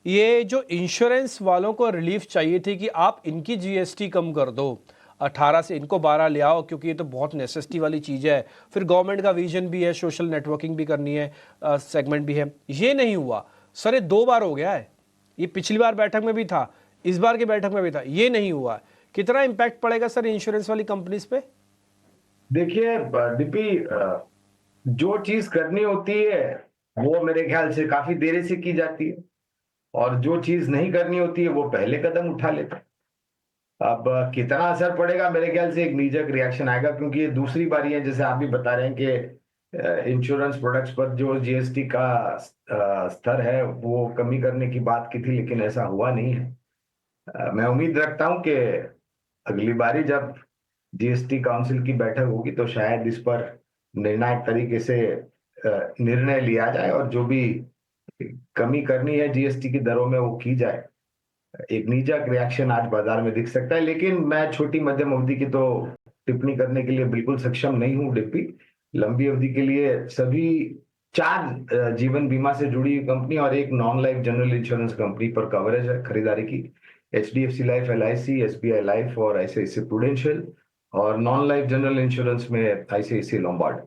ये जो इंश्योरेंस वालों को रिलीफ चाहिए थी कि आप इनकी जीएसटी कम कर दो, 18 से इनको 12 ले आओ, क्योंकि ये तो बहुत नेसेसिटी वाली चीज़ है। फिर गवर्नमेंट का विजन भी है, सोशल नेटवर्किंग भी करनी है, सेगमेंट भी है। ये नहीं हुआ सर, ये 2 बार हो गया है। ये पिछली बार बैठक में भी था, इस बार की बैठक में भी था, ये नहीं हुआ। कितना इम्पैक्ट पड़ेगा सर इंश्योरेंस वाली कंपनीज पे? देखिए डीपी, जो चीज करनी होती है वो मेरे ख्याल से काफी देरी से की जाती है, और जो चीज नहीं करनी होती है वो पहले कदम उठा लेते हैं। अब कितना असर पड़ेगा, मेरे ख्याल से एक नीजक रिएक्शन आएगा, क्योंकि ये दूसरी बारी है, जैसे आप भी बता रहे हैं कि इंश्योरेंस प्रोडक्ट्स पर जो जीएसटी का स्तर है वो कमी करने की बात की थी, लेकिन ऐसा हुआ नहीं है। मैं उम्मीद रखता हूं कि अगली बारी जब जीएसटी काउंसिल की बैठक होगी तो शायद इस पर निर्णायक तरीके से निर्णय लिया जाए, और जो भी कमी करनी है जीएसटी की दरों में वो की जाए। एक नीजक रिएक्शन आज बाजार में दिख सकता है, लेकिन मैं छोटी मध्यम अवधि की तो टिप्पणी करने के लिए बिल्कुल सक्षम नहीं हूं डिप्पी। लंबी अवधि के लिए सभी 4 जीवन बीमा से जुड़ी हुई कंपनी और एक non life general insurance company पर कवरेज है खरीदारी की। HDFC life, LIC, SBI life और आईसीआईसीआई प्रूडेंशियल, और नॉन लाइफ जनरल इंश्योरेंस में ICICI Lombard.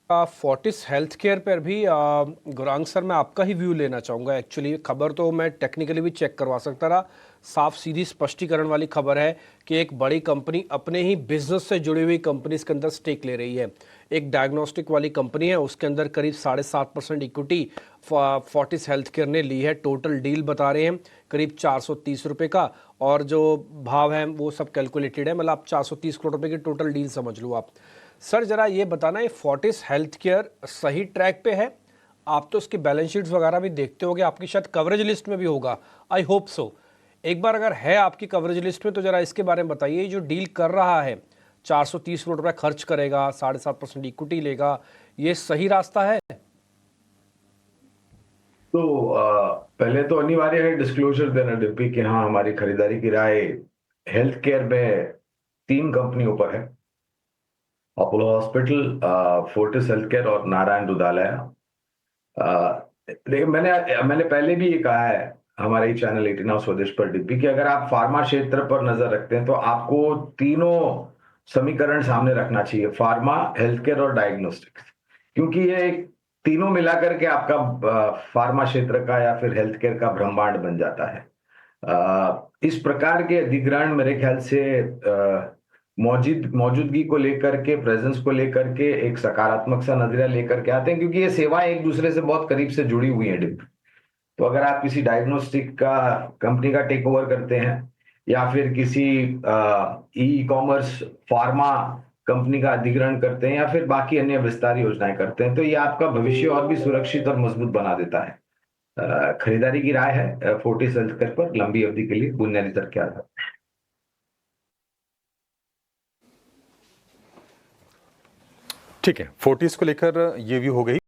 Fortis health care पर भी गुरांग सर, मैं आपका ही व्यू लेना चाहूँगा। एक्चुअली खबर तो मैं टेक्निकली भी चेक करवा सकता रहा, साफ सीधी स्पष्टीकरण वाली खबर है कि एक बड़ी कंपनी अपने ही बिजनेस से जुड़ी हुई कंपनीज के अंदर स्टेक ले रही है। एक डायग्नोस्टिक वाली कंपनी है, उसके अंदर करीब 7.5% इक्विटी फोर्टिस हेल्थ केयर ने ली है। टोटल डील बता रहे हैं करीब 430 रुपये का, और जो भाव है वो सब कैलकुलेटेड है, मतलब आप 430 करोड़ रुपये की टोटल डील समझ लो आप। सर जरा ये बताना, ये फोर्टिस हेल्थ केयर सही ट्रैक पे है? आप तो उसकी बैलेंस शीट्स वगैरह भी देखते होगे, आपकी शायद कवरेज लिस्ट में भी होगा, आई होप सो। एक बार अगर है आपकी कवरेज लिस्ट में तो जरा इसके बारे में बताइए। जो डील कर रहा है, 430 करोड़ रुपए खर्च करेगा, 7.5% इक्विटी लेगा, ये सही रास्ता है? तो पहले तो अनिवार्य है डिस्क्लोजर देना डिप्पी कि हाँ, हमारी खरीदारी की राय हेल्थ केयर में 3 कंपनियों पर है: Apollo hospital, Fortis health care और नारायण रुदालय। देखिए, मैंने पहले भी ये कहा है हमारे ही चैनल 18 स्वदेश पर डिप्पी कि अगर आप फार्मा क्षेत्र पर नजर रखते हैं तो आपको तीनों समीकरण सामने रखना चाहिए: फार्मा, हेल्थ केयर और डायग्नोस्टिक्स। क्योंकि ये तीनों मिलाकर के आपका फार्मा क्षेत्र का या फिर हेल्थ केयर का ब्रह्मांड बन जाता है। इस प्रकार के अधिग्रहण मेरे ख्याल से मौजूदगी को लेकर के, प्रेजेंस को लेकर के एक सकारात्मक सा नजरिया लेकर के आते हैं, क्योंकि ये सेवाएं एक दूसरे से बहुत करीब से जुड़ी हुई हैं डिप। तो अगर आप किसी डायग्नोस्टिक का कंपनी का टेक ओवर करते हैं, या फिर किसी ई कॉमर्स फार्मा कंपनी का अधिग्रहण करते हैं, या फिर बाकी अन्य विस्तार योजनाएं करते हैं, तो ये आपका भविष्य और भी सुरक्षित और मजबूत बना देता है। खरीदारी की राय है फोर्टिस हेल्थकेयर पर लंबी अवधि के लिए बुनियादी तर्क के आधार। ठीक है, फोर्टिस को लेकर ये व्यू हो गई।